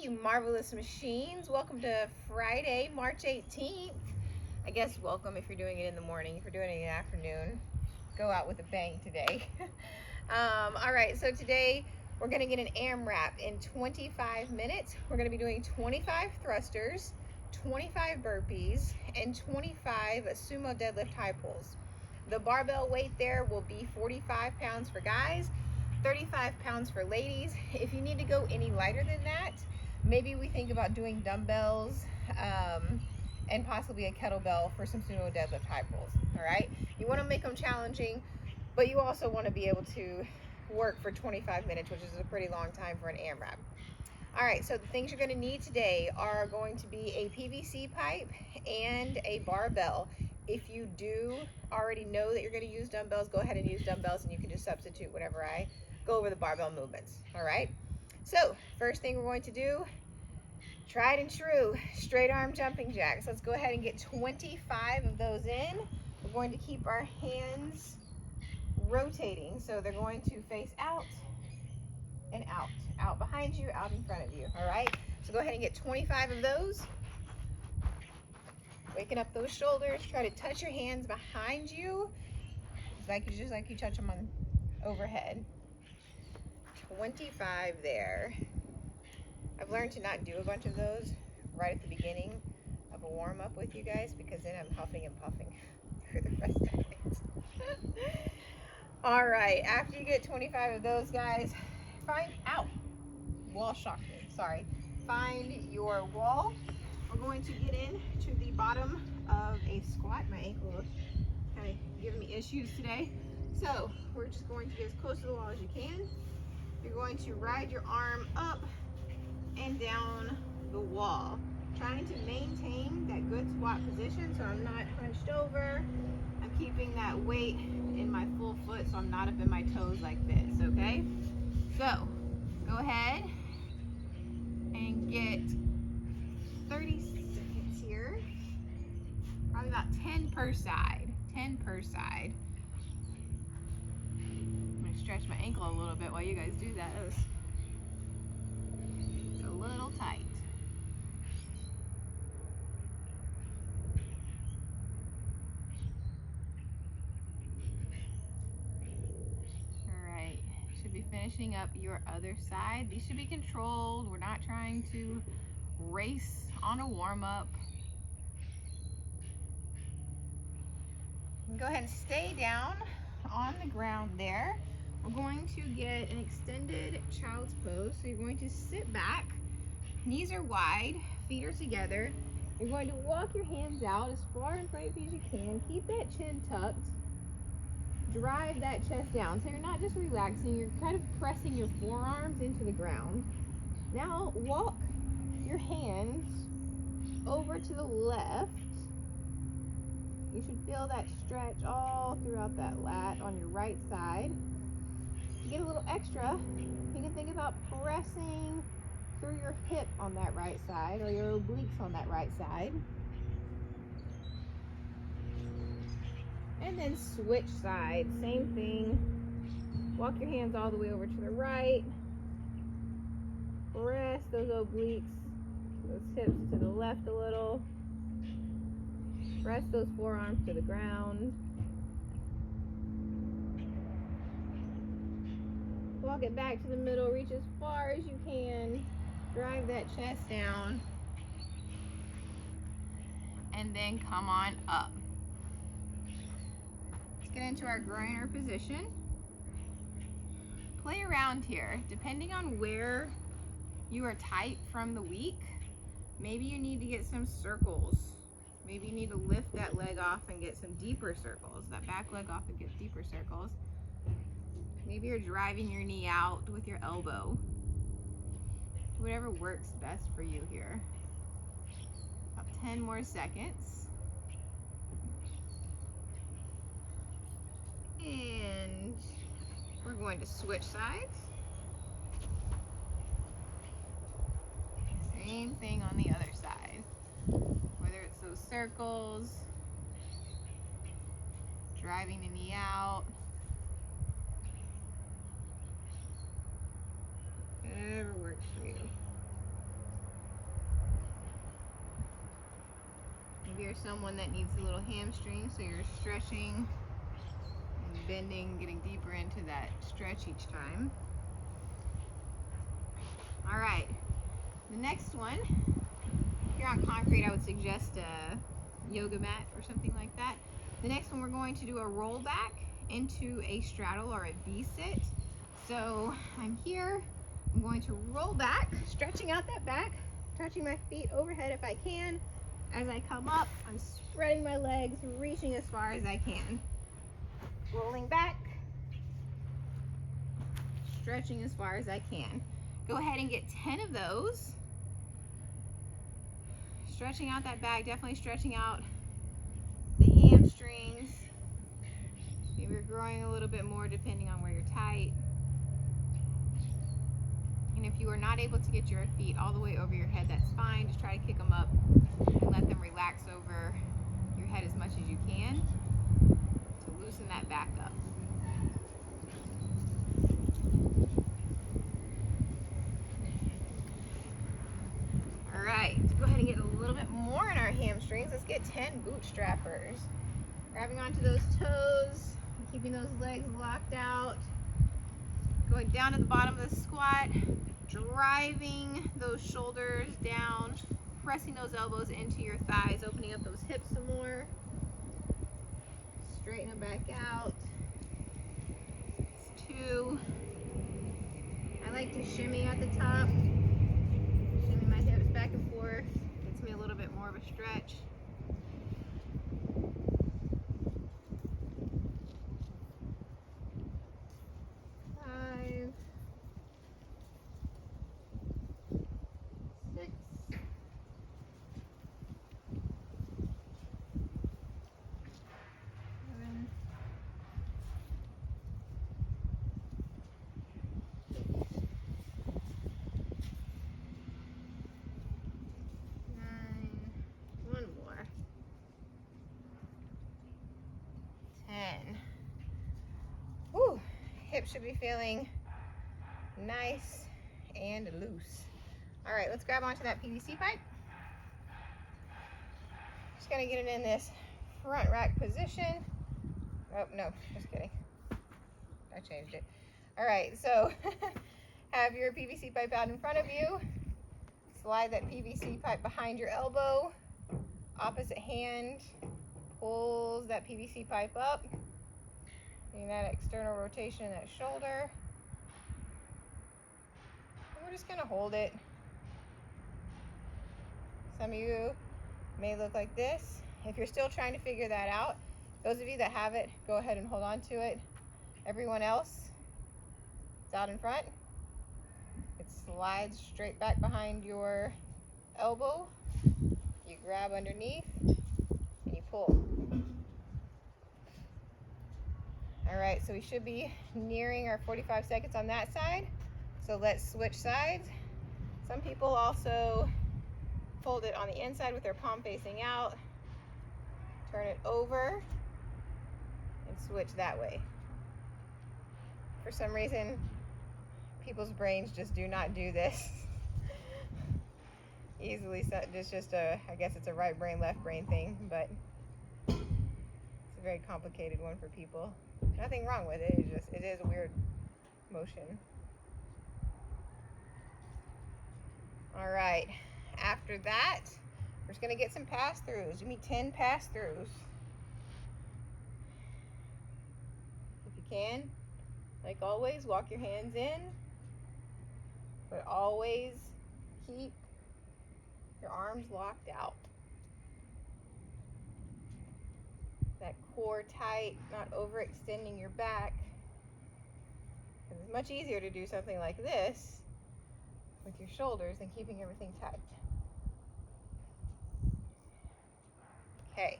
you marvelous machines. Welcome to Friday, March 18th. I guess welcome if you're doing it in the morning. If you're doing it in the afternoon, go out with a bang today. All right, so today we're gonna get an AMRAP in 25 minutes. We're gonna be doing 25 thrusters, 25 burpees, and 25 sumo deadlift high pulls. The barbell weight there will be 45 pounds for guys, 35 pounds for ladies. If you need to go any lighter than that, maybe we think about doing dumbbells and possibly a kettlebell for some sumo deadlift high pulls. All right, you want to make them challenging, but you also want to be able to work for 25 minutes, which is a pretty long time for an AMRAP. All right, so the things you're going to need today are going to be a PVC pipe and a barbell. If you do already know that you're going to use dumbbells, go ahead and use dumbbells, and you can just substitute whenever I go over the barbell movements. All right, so first thing we're going to do, tried and true, straight arm jumping jacks. Let's go ahead and get 25 of those in. We're going to keep our hands rotating, so they're going to face out and out, out behind you, out in front of you. All right, so go ahead and get 25 of those. Waking up those shoulders. Try to touch your hands behind you, just like you touch them on overhead. 25 there. I've learned to not do a bunch of those right at the beginning of a warm-up with you guys, because then I'm huffing and puffing for the rest of it. All right, after you get 25 of those, guys, find your wall. We're going to get in to the bottom of a squat. My ankle is kind of giving me issues today. So we're just going to get as close to the wall as you can. You're going to ride your arm up and down the wall, trying to maintain that good squat position so I'm not hunched over. I'm keeping that weight in my full foot so I'm not up in my toes like this, okay? So go ahead and get 30 seconds here, probably about 10 per side, 10 per side. I'm gonna stretch my ankle a little bit while you guys do that. It's a little tight. All right, should be finishing up your other side. These should be controlled. We're not trying to race on a warm-up. Go ahead and stay down on the ground there. We're going to get an extended child's pose. So you're going to sit back, knees are wide, feet are together. You're going to walk your hands out as far in front of you as you can. Keep that chin tucked. Drive that chest down. So you're not just relaxing, you're kind of pressing your forearms into the ground. Now walk your hands over to the left. You should feel that stretch all throughout that lat on your right side. To get a little extra, you can think about pressing through your hip on that right side, or your obliques on that right side. And then switch sides, same thing. Walk your hands all the way over to the right. Press those obliques, those hips to the left a little. Press those forearms to the ground. Walk it back to the middle, reach as far as you can. Drive that chest down. And then come on up. Let's get into our groiner position. Play around here. Depending on where you are tight from the week, maybe you need to get some circles. Maybe you need to lift that leg off and get some deeper circles, that back leg off and get deeper circles. Maybe you're driving your knee out with your elbow. Whatever works best for you here. About 10 more seconds. And we're going to switch sides. Same thing on the other side. Whether it's those circles, driving the knee out, whatever works for you. you're someone that needs a little hamstring, so you're stretching and bending, getting deeper into that stretch each time. All right, the next one, if you're on concrete, I would suggest a yoga mat or something like that. The next one, we're going to do a roll back into a straddle or a V-sit. So I'm here, I'm going to roll back, stretching out that back, touching my feet overhead if I can. As I come up, I'm spreading my legs, reaching as far as I can. Rolling back, stretching as far as I can. Go ahead and get 10 of those. Stretching out that back, definitely stretching out the hamstrings. Maybe you're growing a little bit more depending on where you're tight. And if you are not able to get your feet all the way over your head, that's fine. Just try to kick them up and let them relax over your head as much as you can to loosen that back up. All right, let's go ahead and get a little bit more in our hamstrings. Let's get 10 bootstrappers. Grabbing onto those toes, keeping those legs locked out. Going down to the bottom of the squat, driving those shoulders down, pressing those elbows into your thighs, opening up those hips some more. Straighten them back out. It's 2. I like to shimmy at the top. Shimmy my hips back and forth. Gets me a little bit more of a stretch. 5, 6, 7, 9, one more, 10. Woo, hips should be feeling nice and loose. All right, let's grab onto that PVC pipe. Just gonna get it in this front rack position. Oh, no, just kidding. I changed it. All right, so have your PVC pipe out in front of you. Slide that PVC pipe behind your elbow. Opposite hand pulls that PVC pipe up. Getting that external rotation in that shoulder. And we're just gonna hold it. Some of you may look like this. If you're still trying to figure that out, those of you that have it, go ahead and hold on to it. Everyone else, it's out in front. It slides straight back behind your elbow. You grab underneath and you pull. All right, so we should be nearing our 45 seconds on that side. So let's switch sides. Some people also hold it on the inside with their palm facing out. Turn it over and switch that way. For some reason, people's brains just do not do this easily. So it's just a, I guess it's a right brain, left brain thing, but it's a very complicated one for people. Nothing wrong with it, it is a weird motion. All right, after that, we're just gonna get some pass-throughs. Give me 10 pass-throughs. If you can, like always, walk your hands in, but always keep your arms locked out. That core tight, not overextending your back. It's much easier to do something like this with your shoulders than keeping everything tight. Okay,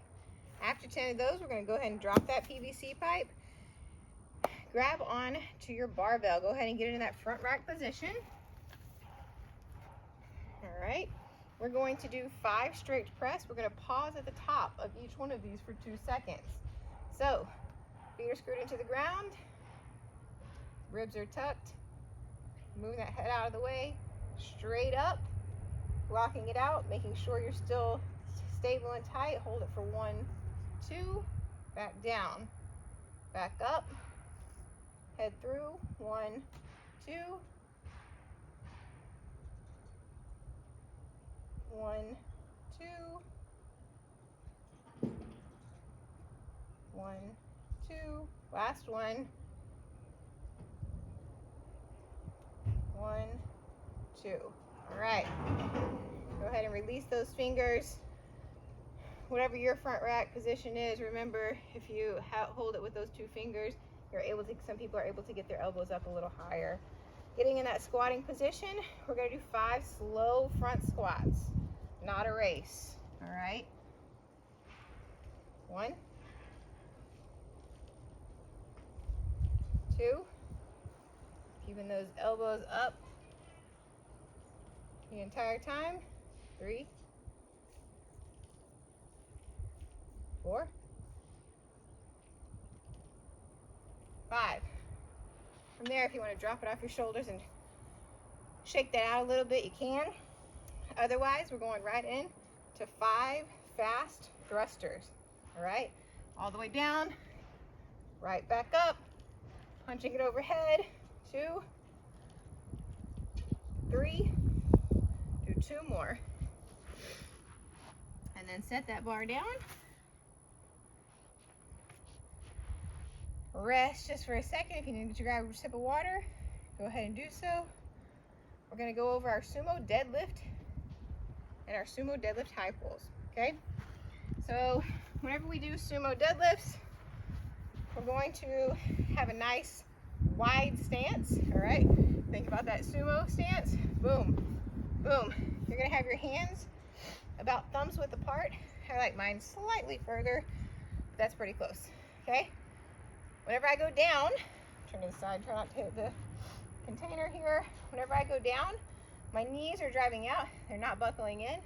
after 10 of those, we're going to go ahead and drop that PVC pipe. Grab on to your barbell. Go ahead and get into that front rack position. All right, we're going to do 5 straight press. We're going to pause at the top of each one of these for 2 seconds. So, feet are screwed into the ground, ribs are tucked, moving that head out of the way, straight up, blocking it out, making sure you're still stable and tight. Hold it for 1, 2, back down, back up, head through, 1, 2, 1, 2, 1, 2, last one, 1, 2. All right, go ahead and release those fingers. Whatever your front rack position is, remember, if you hold it with those 2 fingers, you're able to, some people are able to get their elbows up a little higher. Getting in that squatting position, we're gonna do 5 slow front squats, not a race, all right? 1, 2, keeping those elbows up the entire time, 3, 4, 5. From there, if you want to drop it off your shoulders and shake that out a little bit, you can. Otherwise, we're going right in to 5 fast thrusters. All right, all the way down, right back up, punching it overhead, 2, 3, do 2 more. And then set that bar down. Rest just for a second. If you need to grab a sip of water, go ahead and do so. We're going to go over our sumo deadlift and our sumo deadlift high pulls, okay? So whenever we do sumo deadlifts, we're going to have a nice wide stance, all right? Think about that sumo stance. Boom, boom. You're going to have your hands about thumbs width apart. I like mine slightly further, but that's pretty close, okay? Whenever I go down, turn to the side, try not to hit the container here. Whenever I go down, my knees are driving out, they're not buckling in.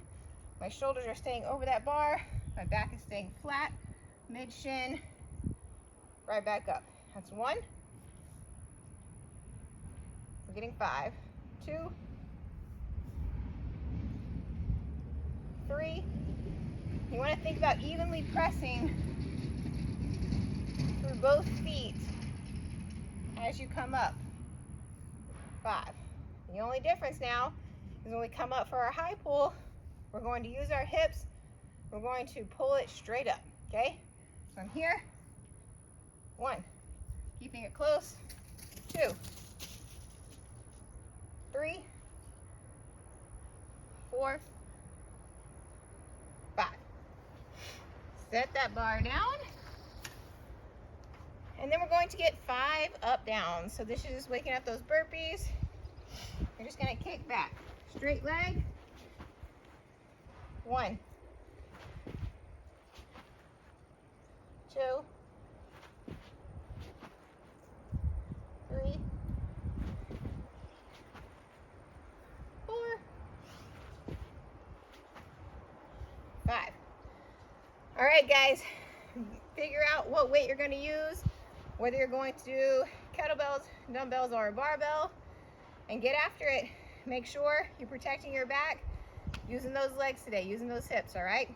My shoulders are staying over that bar, my back is staying flat, mid shin, right back up. That's 1. We're getting 5, 2, 3. You want to think about evenly pressing through both feet as you come up. 5. The only difference now is when we come up for our high pull, we're going to use our hips. We're going to pull it straight up, okay? So I'm here. 1. Keeping it close. 2. 3. 4. 5. Set that bar down. And then we're going to get 5 up downs. So this is just waking up those burpees. You're just gonna kick back. Straight leg. 1. 2. 3. 4. 5. All right, guys, figure out what weight you're going to use, whether you're going to do kettlebells, dumbbells, or a barbell, and get after it. Make sure you're protecting your back, using those legs today, using those hips, all right?